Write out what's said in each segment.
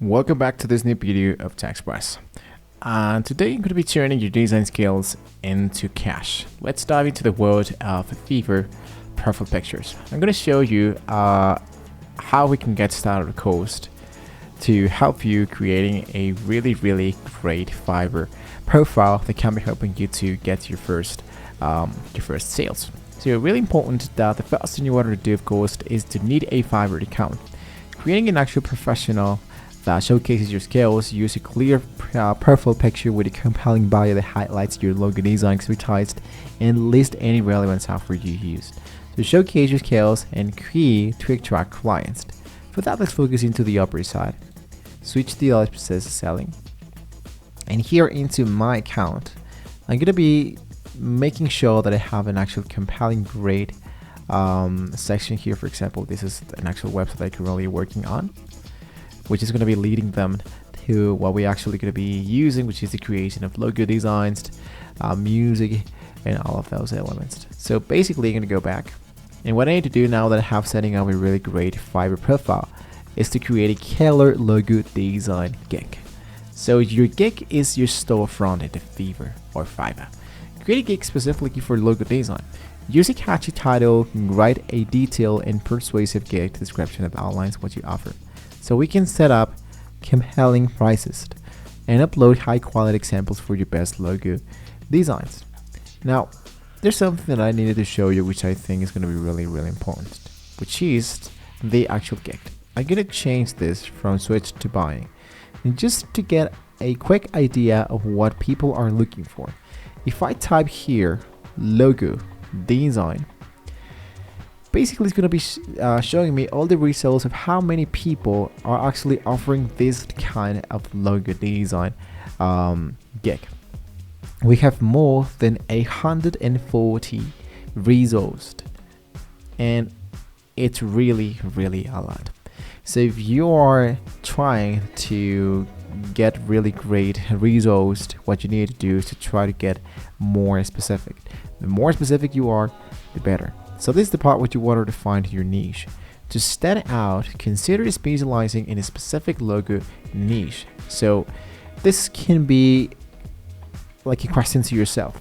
Welcome back to this new video of TechExpress. And today I'm going to be turning your design skills into cash. Let's dive into the world of Fiverr profile pictures. I'm going to show you how we can get started cost to help you creating a really great Fiverr profile that can be helping you to get your first sales. So really important that the first thing you want to do, of course, is to need a Fiverr account. Creating an actual professional that showcases your skills. Use a clear profile picture with a compelling bio that highlights your logo design expertise and list any relevant software you used. So showcase your skills and key to attract clients. For that, let's focus into the upper side. Switch the process selling. And here into my account, I'm going to be making sure that I have an actual compelling great section here. For example, this is an actual website I'm currently working on, which is going to be leading them to what we actually going to be using, which is the creation of logo designs, music, and all of those elements. So basically, I'm going to go back, and what I need to do now that I have setting up a really great Fiverr profile is to create a killer logo design gig. So your gig is your storefront at the Fiverr or Fiverr. Create a gig specifically for logo design. Use a catchy title, write a detailed and persuasive gig description that outlines what you offer. So we can set up compelling prices and upload high quality examples for your best logo designs. Now, there's something that I needed to show you which I think is going to be really important, which is the actual gig. I'm going to change this from switch to buying, and just to get a quick idea of what people are looking for. If I type here logo design, basically it's going to be showing me all the results of how many people are actually offering this kind of logo design gig. We have more than 140 results, and it's really a lot. So if you are trying to get really great results, what you need to do is to try to get more specific. The more specific you are, the better. So this is the part where you want to find your niche. To stand out, consider specializing in a specific logo niche. So this can be like a question to yourself.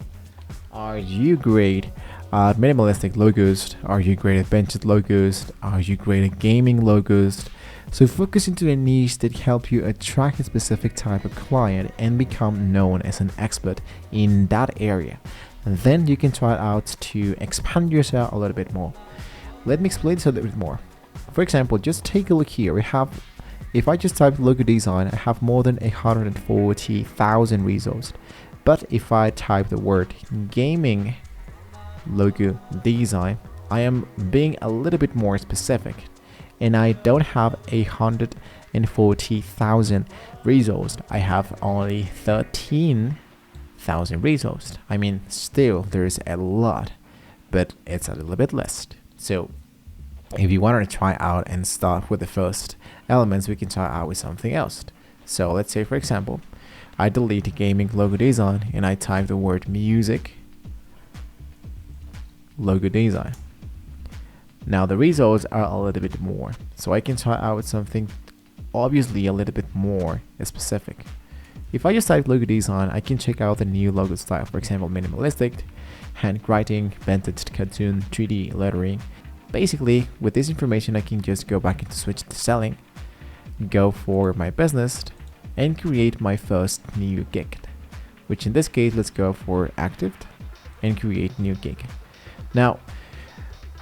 Are you great at minimalistic logos? Are you great at benchmark logos? Are you great at gaming logos? So focus into a niche that helps you attract a specific type of client and become known as an expert in that area. And then you can try it out to expand yourself a little bit more. Let me explain this a little bit more. For example, just take a look here. We have, if I just type logo design, I have more than 140,000 results. But if I type the word gaming logo design, I am being a little bit more specific, and I don't have 140,000 results. I have only 13,000 results. I mean, still there's a lot, but it's a little bit less. So if you wanted to try out and start with the first elements, we can try out with something else. So let's say, for example, I delete the gaming logo design and I type the word music logo design. Now the results are a little bit more, so I can try out with something obviously a little bit more specific. If I just type logo design, I can check out the new logo style. For example, minimalistic, handwriting, vintage cartoon, 3D lettering. Basically, with this information, I can just go back into switch to selling, go for my business, and create my first new gig. Which in this case, let's go for active and create new gig. Now,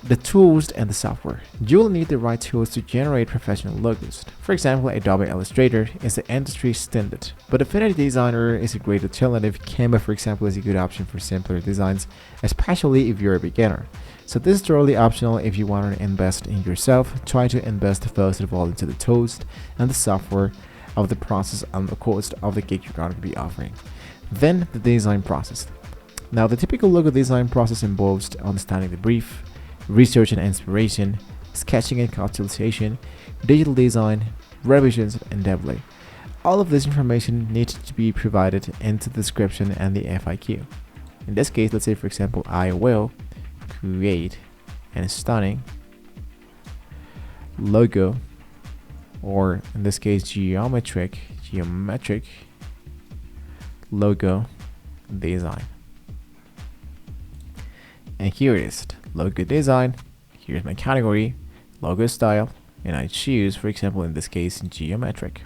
the tools and the software. You'll need the right tools to generate professional logos. For example, Adobe Illustrator is the industry standard, but Affinity Designer is a great alternative. Canva, for example, is a good option for simpler designs, especially if you're a beginner. So this is totally optional. If you want to invest in yourself, try to invest first of all into the tools and the software of the process and the cost of the gig you're going to be offering. Then the design process. Now, the typical logo design process involves understanding the brief, research and inspiration, sketching and consultation, digital design, revisions, and development. All of this information needs to be provided into the description and the FAQ. In this case, let's say, for example, I will create a stunning logo or in this case geometric logo design. And here it is, logo design. Here's my category, logo style, and I choose, for example, in this case, geometric.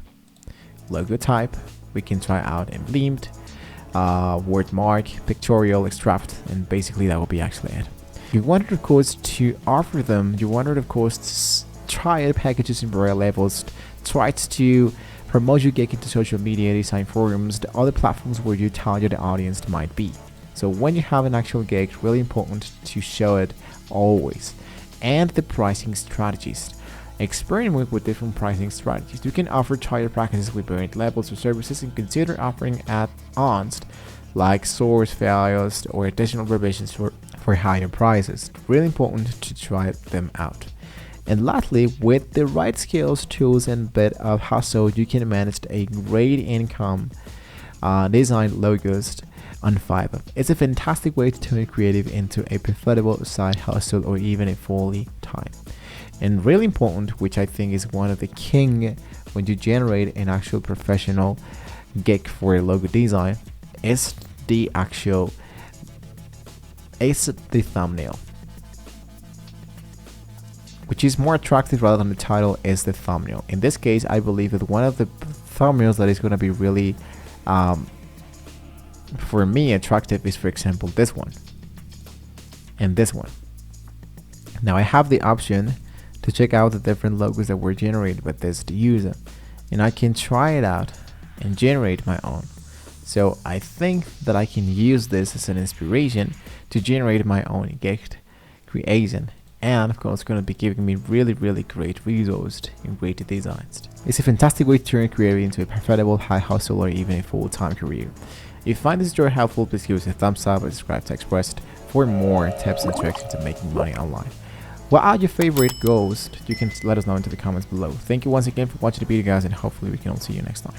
Logo type, we can try out emblemed, word mark, pictorial, extract, and basically that will be actually it. You wanted, of course, to offer them, you wanted, of course, to try out packages in various levels, try to promote your gig into social media, design forums, the other platforms where your target audience might be. So when you have an actual gig, it's really important to show it always. And the pricing strategies. Experiment with different pricing strategies. You can offer trial packages with varied levels of services and consider offering add-ons like source files or additional revisions for higher prices. Really important to try them out. And lastly, with the right skills, tools, and bit of hustle, you can manage a great income design logos on Fiverr. It's a fantastic way to turn creative into a profitable side hustle or even a fully time. And really important, which I think is one of the king when you generate an actual professional gig for a logo design, is the thumbnail, which is more attractive rather than the title is the thumbnail. In this case, I believe that one of the thumbnails that is going to be really for me attractive is, for example, this one and this one. Now I have the option to check out the different logos that were generated with this user, and I can try it out and generate my own. So I think that I can use this as an inspiration to generate my own gig creation, and of course it's going to be giving me really great results and great designs. It's a fantastic way to turn a career into a profitable high hustle or even a full-time career. If you find this tutorial helpful, please give us a thumbs up and subscribe to Express for more tips and tricks into making money online. What are your favorite goals? You can let us know into the comments below. Thank you once again for watching the video, guys, and hopefully we can all see you next time.